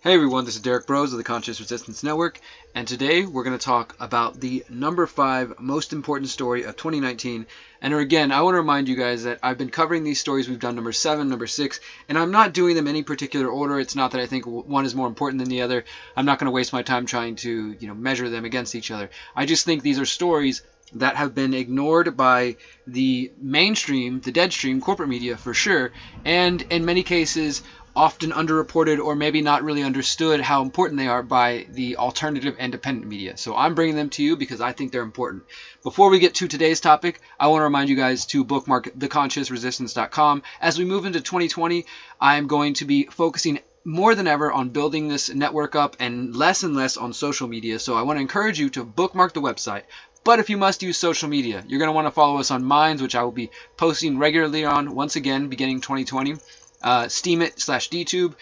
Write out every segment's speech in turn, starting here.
Hey everyone, this is Derek Bros of the Conscious Resistance Network, and today we're going to talk about the number 5 most important story of 2019. And again, I want to remind you guys that I've been covering these stories. We've done number 7, number 6, and I'm not doing them in any particular order. It's not that I think one is more important than the other. I'm not going to waste my time trying to, measure them against each other. I just think these are stories that have been ignored by the mainstream, the deadstream, corporate media for sure, and in many cases often underreported or maybe not really understood how important they are by the alternative independent media. So I'm bringing them to you because I think they're important. Before we get to today's topic, I want to remind you guys to bookmark theconsciousresistance.com. As we move into 2020, I'm going to be focusing more than ever on building this network up and less on social media. So I want to encourage you to bookmark the website. But if you must use social media, you're going to want to follow us on Minds, which I will be posting regularly on once again beginning 2020. Steemit/DTube.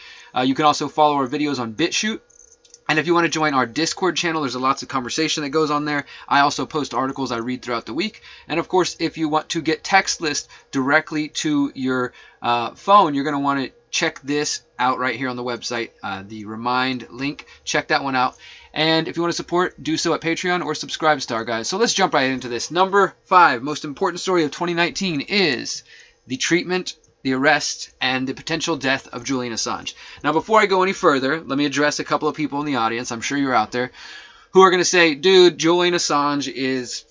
You can also follow our videos on BitChute. And if you want to join our Discord channel, there's lots of conversation that goes on there. I also post articles I read throughout the week. And of course, if you want to get text lists directly to your phone, you're going to want to check this out right here on the website, the Remind link. Check that one out. And if you want to support, do so at Patreon or Subscribestar, guys. So let's jump right into this. Number 5 most important story of 2019 is the treatment, the arrest, and the potential death of Julian Assange. Now, before I go any further, let me address a couple of people in the audience, I'm sure you're out there, who are going to say, dude, Julian Assange is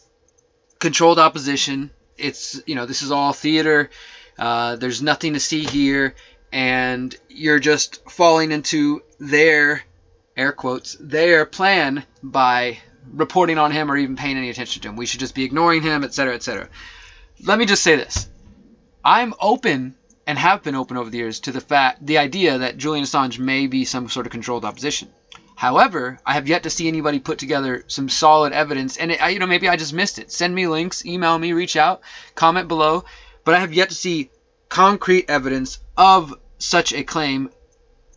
controlled opposition. It's, this is all theater. There's nothing to see here. And you're just falling into their, air quotes, their plan by reporting on him or even paying any attention to him. We should just be ignoring him, etc., etc. Let me just say this. I'm open and have been open over the years to the idea that Julian Assange may be some sort of controlled opposition. However, I have yet to see anybody put together some solid evidence, and maybe I just missed it. Send me links, email me, reach out, comment below, but I have yet to see concrete evidence of such a claim.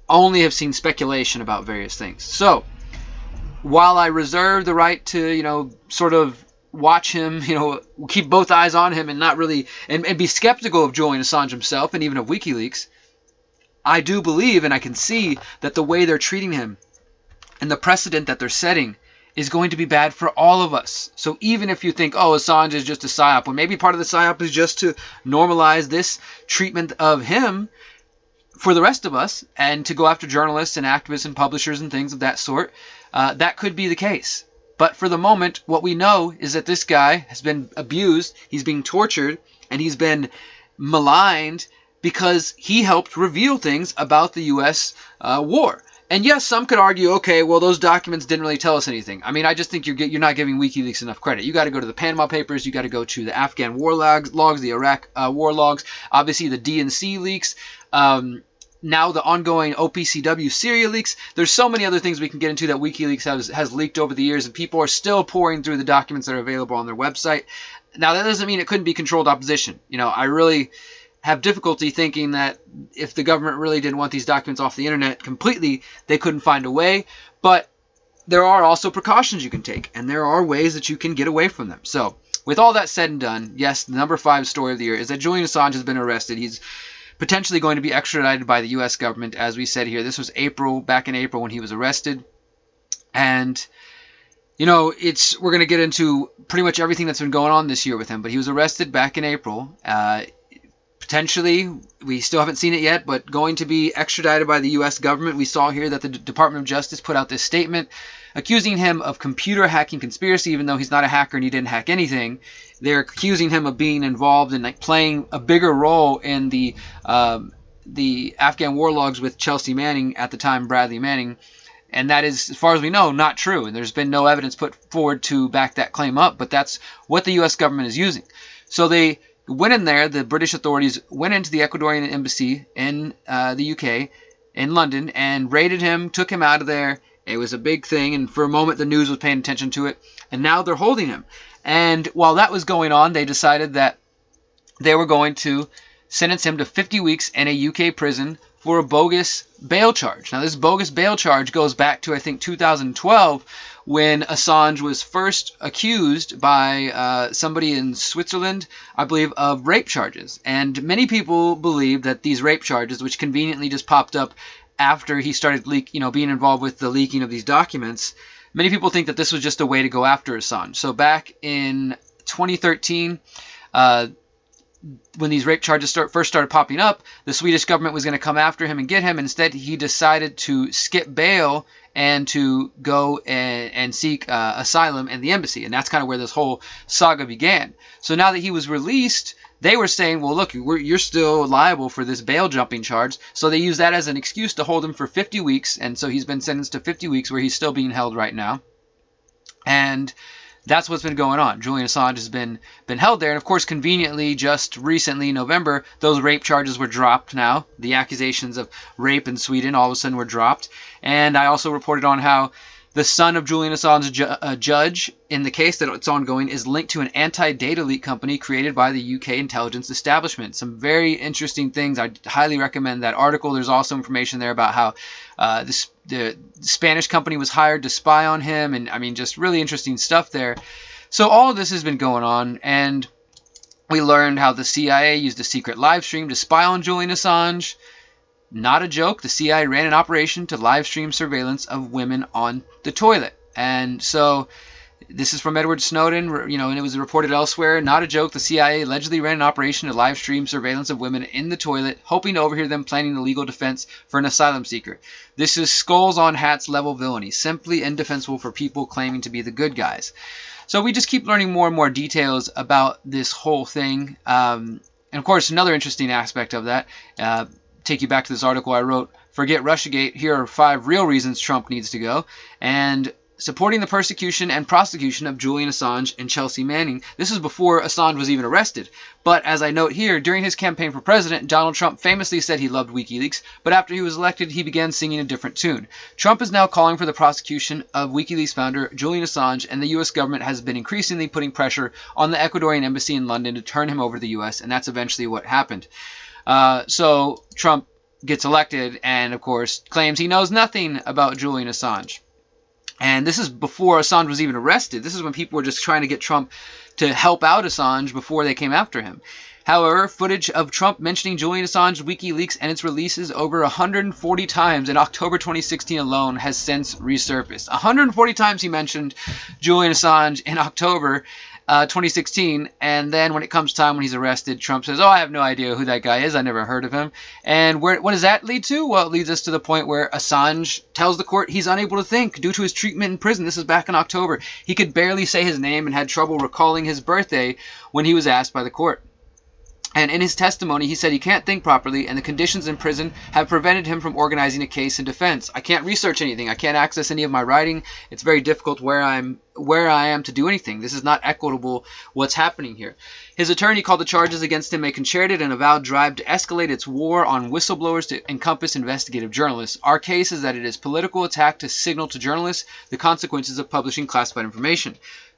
Only have seen speculation about various things. So, while I reserve the right to, sort of watch him, keep both eyes on him and not really, and be skeptical of Julian Assange himself and even of WikiLeaks, I do believe and I can see that the way they're treating him and the precedent that they're setting is going to be bad for all of us. So even if you think, oh, Assange is just a psyop, well, maybe part of the psyop is just to normalize this treatment of him for the rest of us and to go after journalists and activists and publishers and things of that sort, that could be the case. But for the moment, what we know is that this guy has been abused, he's being tortured, and he's been maligned because he helped reveal things about the U.S. War. And yes, some could argue, okay, well, those documents didn't really tell us anything. I mean, I just think you're not giving WikiLeaks enough credit. You got to go to the Panama Papers, you got to go to the Afghan war logs, the Iraq war logs, obviously the DNC leaks, now the ongoing OPCW Syria leaks. There's so many other things we can get into that WikiLeaks has leaked over the years, and people are still pouring through the documents that are available on their website. Now, that doesn't mean it couldn't be controlled opposition. I really have difficulty thinking that if the government really didn't want these documents off the internet completely, they couldn't find a way. But there are also precautions you can take, and there are ways that you can get away from them. So, with all that said and done, yes, the number 5 story of the year is that Julian Assange has been arrested. He's potentially going to be extradited by the U.S. government, as we said here. This was back in April when he was arrested. And, we're going to get into pretty much everything that's been going on this year with him. But he was arrested back in April. Potentially, we still haven't seen it yet, but going to be extradited by the U.S. government. We saw here that the Department of Justice put out this statement accusing him of computer hacking conspiracy, even though he's not a hacker and he didn't hack anything. They're accusing him of being involved in playing a bigger role in the Afghan war logs with Chelsea Manning, at the time Bradley Manning, and that is, as far as we know, not true. And there's been no evidence put forward to back that claim up, but that's what the U.S. government is using. So they went in there, the British authorities went into the Ecuadorian embassy in the UK, in London, and raided him, took him out of there. It was a big thing, and for a moment the news was paying attention to it, and now they're holding him. And while that was going on, they decided that they were going to sentence him to 50 weeks in a UK prison for a bogus bail charge. Now, this bogus bail charge goes back to, I think, 2012, when Assange was first accused by somebody in Switzerland, I believe, of rape charges. And many people believe that these rape charges, which conveniently just popped up after he started being involved with the leaking of these documents, many people think that this was just a way to go after Assange. So back in 2013, when these rape charges first started popping up, the Swedish government was going to come after him and get him. Instead, he decided to skip bail and to go and seek asylum in the embassy. And that's kind of where this whole saga began. So now that he was released, they were saying, well, look, you're still liable for this bail jumping charge. So they used that as an excuse to hold him for 50 weeks. And so he's been sentenced to 50 weeks where he's still being held right now. And that's what's been going on. Julian Assange has been held there. And of course, conveniently, just recently, in November, those rape charges were dropped now. The accusations of rape in Sweden all of a sudden were dropped. And I also reported on how the son of Julian Assange, judge in the case that it's ongoing, is linked to an anti-data leak company created by the UK intelligence establishment. Some very interesting things. I highly recommend that article. There's also information there about how the Spanish company was hired to spy on him. And I mean, just really interesting stuff there. So all of this has been going on. And we learned how the CIA used a secret live stream to spy on Julian Assange. Not a joke. The CIA ran an operation to live stream surveillance of women on the toilet. And so this is from Edward Snowden, and it was reported elsewhere. Not a joke. The CIA allegedly ran an operation to live stream surveillance of women in the toilet, hoping to overhear them planning a legal defense for an asylum seeker. This is skulls on hats level villainy, simply indefensible for people claiming to be the good guys. So we just keep learning more and more details about this whole thing. And of course, another interesting aspect of that, take you back to this article I wrote, Forget Russiagate, here are 5 real reasons Trump needs to go. And supporting the persecution and prosecution of Julian Assange and Chelsea Manning. This is before Assange was even arrested. But as I note here, during his campaign for president, Donald Trump famously said he loved WikiLeaks, but after he was elected, he began singing a different tune. Trump is now calling for the prosecution of WikiLeaks founder Julian Assange, and the U.S. government has been increasingly putting pressure on the Ecuadorian embassy in London to turn him over to the U.S., and that's eventually what happened. So Trump gets elected and, of course, claims he knows nothing about Julian Assange. And this is before Assange was even arrested. This is when people were just trying to get Trump to help out Assange before they came after him. However, footage of Trump mentioning Julian Assange, WikiLeaks, and its releases over 140 times in October 2016 alone has since resurfaced. 140 times he mentioned Julian Assange in October 2016, and then when it comes time when he's arrested, Trump says, oh, I have no idea who that guy is, I never heard of him. And what does that lead to? Well, it leads us to the point where Assange tells the court he's unable to think due to his treatment in prison. This is back in October. He could barely say his name and had trouble recalling his birthday when he was asked by the court. And in his testimony, he said he can't think properly, and the conditions in prison have prevented him from organizing a case in defense. I can't research anything. I can't access any of my writing. It's very difficult where I am to do anything. This is not equitable what's happening here. His attorney called the charges against him a concerted and avowed drive to escalate its war on whistleblowers to encompass investigative journalists. Our case is that it is political attack to signal to journalists the consequences of publishing classified information.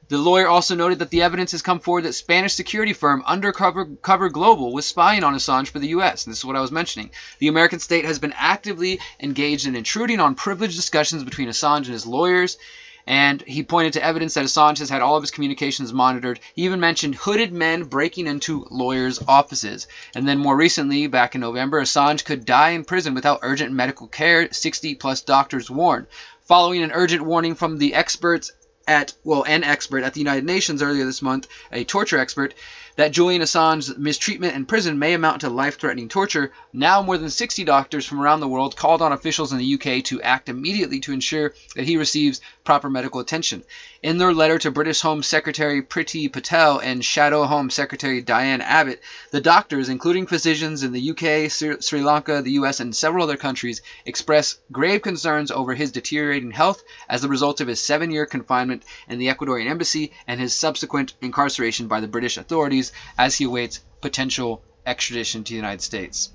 The lawyer also noted that the evidence has come forward that Spanish security firm Undercover Global was spying on Assange for the U.S. And this is what I was mentioning. The American state has been actively engaged in intruding on privileged discussions between Assange and his lawyers. And he pointed to evidence that Assange has had all of his communications monitored. He even mentioned hooded men breaking into lawyers' offices. And then more recently, back in November, Assange could die in prison without urgent medical care, 60-plus doctors warned. Following an urgent warning from the an expert at the United Nations earlier this month, a torture expert, that Julian Assange's mistreatment in prison may amount to life-threatening torture. Now more than 60 doctors from around the world called on officials in the UK to act immediately to ensure that he receives proper medical attention. In their letter to British Home Secretary Priti Patel and Shadow Home Secretary Diane Abbott, the doctors, including physicians in the UK, Sri Lanka, the US, and several other countries, express grave concerns over his deteriorating health as a result of his 7-year confinement in the Ecuadorian embassy and his subsequent incarceration by the British authorities as he awaits potential extradition to the United States.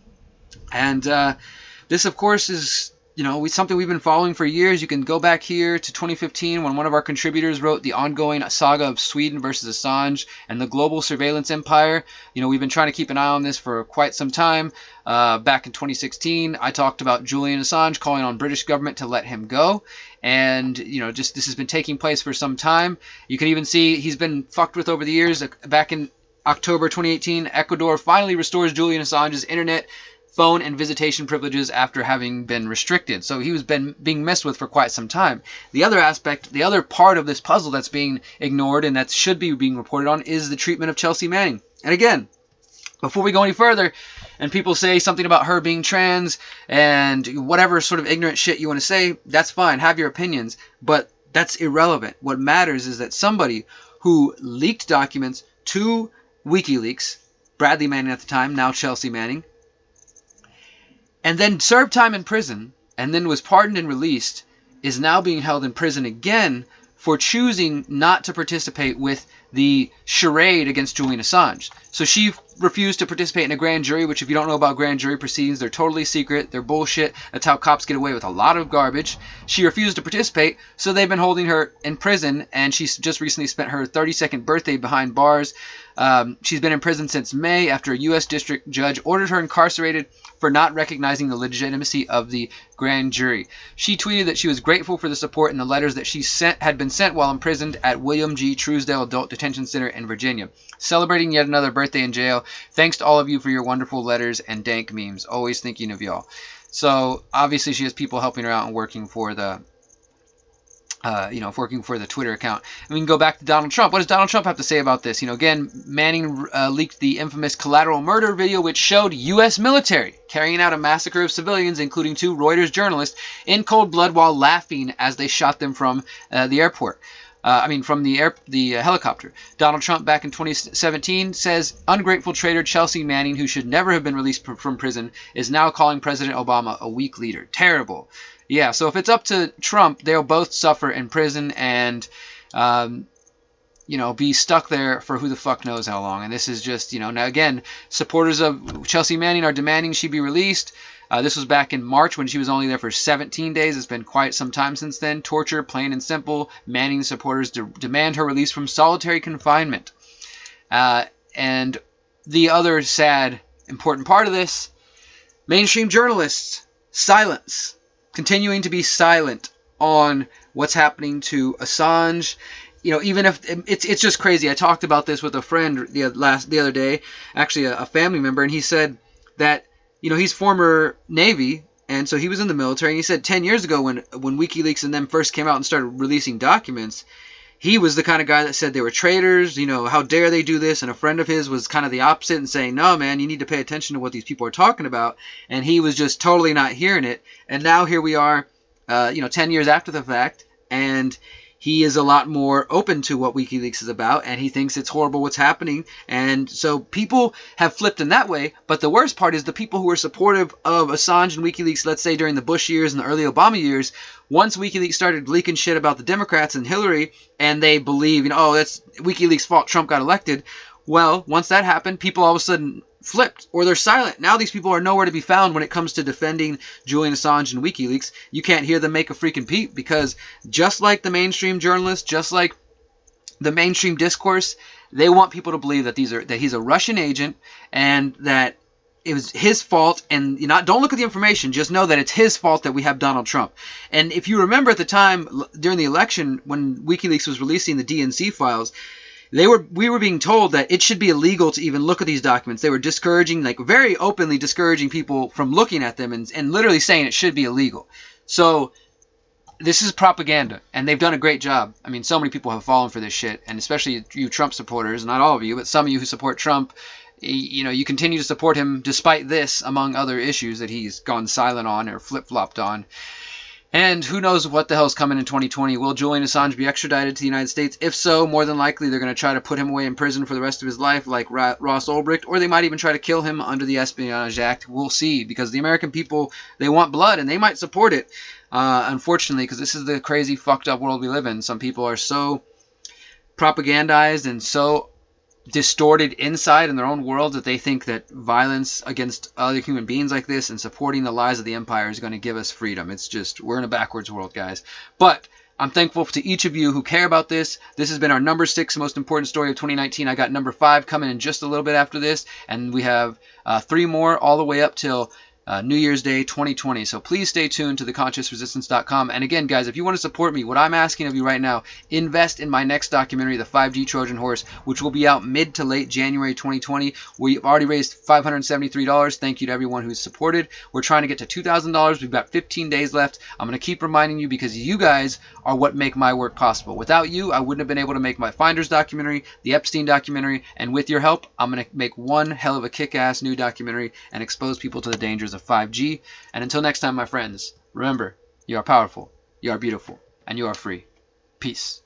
And this, of course, is something we've been following for years. You can go back here to 2015 when one of our contributors wrote The Ongoing Saga of Sweden versus Assange and the Global Surveillance Empire. We've been trying to keep an eye on this for quite some time. Back in 2016, I talked about Julian Assange calling on British government to let him go. And, this has been taking place for some time. You can even see he's been fucked with over the years. Back in October 2018, Ecuador finally restores Julian Assange's internet, phone, and visitation privileges after having been restricted. So he was being messed with for quite some time. The other part of this puzzle that's being ignored and that should be being reported on is the treatment of Chelsea Manning. And again, before we go any further, and people say something about her being trans and whatever sort of ignorant shit you want to say, that's fine. Have your opinions. But that's irrelevant. What matters is that somebody who leaked documents to WikiLeaks, Bradley Manning at the time, now Chelsea Manning, and then served time in prison, and then was pardoned and released, is now being held in prison again for choosing not to participate with the charade against Julian Assange. So she refused to participate in a grand jury, which, if you don't know about grand jury proceedings, they're totally secret. They're bullshit. That's how cops get away with a lot of garbage. She refused to participate, so they've been holding her in prison, and she's just recently spent her 32nd birthday behind bars. She's been in prison since May after a U.S. district judge ordered her incarcerated for not recognizing the legitimacy of the grand jury. She tweeted that she was grateful for the support and the letters that she had been sent while imprisoned at William G. Truesdale Adult Detention Center in Virginia. Celebrating yet another birthday in jail. Thanks to all of you for your wonderful letters and dank memes. Always thinking of y'all. So obviously she has people helping her out and working for the working for the Twitter account. And we can go back to Donald Trump. What does Donald Trump have to say about this? Again, Manning leaked the infamous collateral murder video, which showed U.S. military carrying out a massacre of civilians, including 2 Reuters journalists, in cold blood while laughing as they shot them from the airport. From the helicopter. Donald Trump back in 2017 says, ungrateful traitor Chelsea Manning, who should never have been released from prison, is now calling President Obama a weak leader. Terrible. Yeah, so if it's up to Trump, they'll both suffer in prison and, be stuck there for who the fuck knows how long. And this is just, now again, supporters of Chelsea Manning are demanding she be released. This was back in March when she was only there for 17 days. It's been quite some time since then. Torture, plain and simple. Manning supporters demand her release from solitary confinement. And the other sad, important part of this, mainstream journalists, silence. Continuing to be silent on what's happening to Assange. Even if it's just crazy. I talked about this with a friend the other day, actually a family member, and he said that he's former Navy, and so he was in the military, and he said 10 years ago when WikiLeaks and them first came out and started releasing documents, he was the kind of guy that said they were traitors, how dare they do this, and a friend of his was kind of the opposite and saying, no, man, you need to pay attention to what these people are talking about, and he was just totally not hearing it, and now here we are, 10 years after the fact, and he is a lot more open to what WikiLeaks is about, and he thinks it's horrible what's happening. And so people have flipped in that way. But the worst part is the people who were supportive of Assange and WikiLeaks, let's say during the Bush years and the early Obama years, once WikiLeaks started leaking shit about the Democrats and Hillary, and they believe, that's WikiLeaks' fault Trump got elected. Well, once that happened, people all of a sudden flipped, or they're silent. Now these people are nowhere to be found when it comes to defending Julian Assange and WikiLeaks. You can't hear them make a freaking peep, because just like the mainstream journalists, just like the mainstream discourse, they want people to believe that he's a Russian agent and that it was his fault. And don't look at the information, just know that it's his fault that we have Donald Trump. And if you remember at the time during the election when WikiLeaks was releasing the DNC files, we were being told that it should be illegal to even look at these documents. They were discouraging, very openly discouraging people from looking at them and literally saying it should be illegal. So this is propaganda, and they've done a great job. So many people have fallen for this shit, and especially you Trump supporters, not all of you, but some of you who support Trump, you continue to support him despite this, among other issues that he's gone silent on or flip-flopped on. And who knows what the hell's coming in 2020. Will Julian Assange be extradited to the United States? If so, more than likely they're going to try to put him away in prison for the rest of his life like Ross Ulbricht, or they might even try to kill him under the Espionage Act. We'll see, because the American people, they want blood, and they might support it, unfortunately, because this is the crazy, fucked up world we live in. Some people are so propagandized and so distorted insight in their own world that they think that violence against other human beings like this and supporting the lies of the empire is going to give us freedom. It's just, we're in a backwards world, guys. But I'm thankful to each of you who care about this. This has been our number 6 most important story of 2019. I got number 5 coming in just a little bit after this, and we have 3 more all the way up till New Year's Day 2020. So please stay tuned to theconsciousresistance.com. And again, guys, if you want to support me, what I'm asking of you right now, invest in my next documentary, The 5G Trojan Horse, which will be out mid to late January 2020. We've already raised $573. Thank you to everyone who's supported. We're trying to get to $2,000. We've got 15 days left. I'm going to keep reminding you because you guys are what make my work possible. Without you, I wouldn't have been able to make my Finders documentary, the Epstein documentary, and with your help, I'm going to make one hell of a kick-ass new documentary and expose people to the dangers of 5G. And until next time, my friends, remember, you are powerful, you are beautiful, and you are free. Peace.